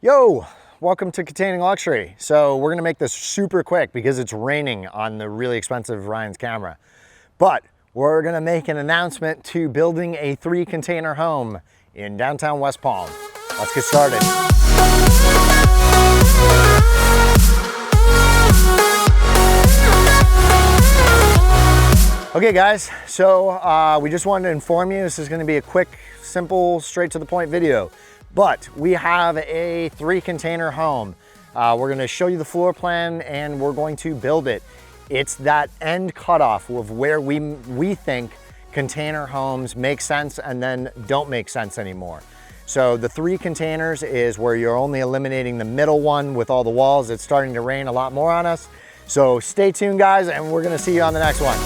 Yo, welcome to Containing Luxury. So we're gonna make this super quick because it's raining on the really expensive Ryan's camera. But we're gonna make an announcement to building a 3-container home in downtown West Palm. Let's get started. Okay guys, so we just wanted to inform you, this is gonna be a quick, simple, straight to the point video. But we have a 3-container home. We're gonna show you the floor plan and we're going to build it. It's that end cutoff of where we think container homes make sense and then don't make sense anymore. So the 3 containers is where you're only eliminating the middle one with all the walls. It's starting to rain a lot more on us. So stay tuned guys, and we're gonna see you on the next one.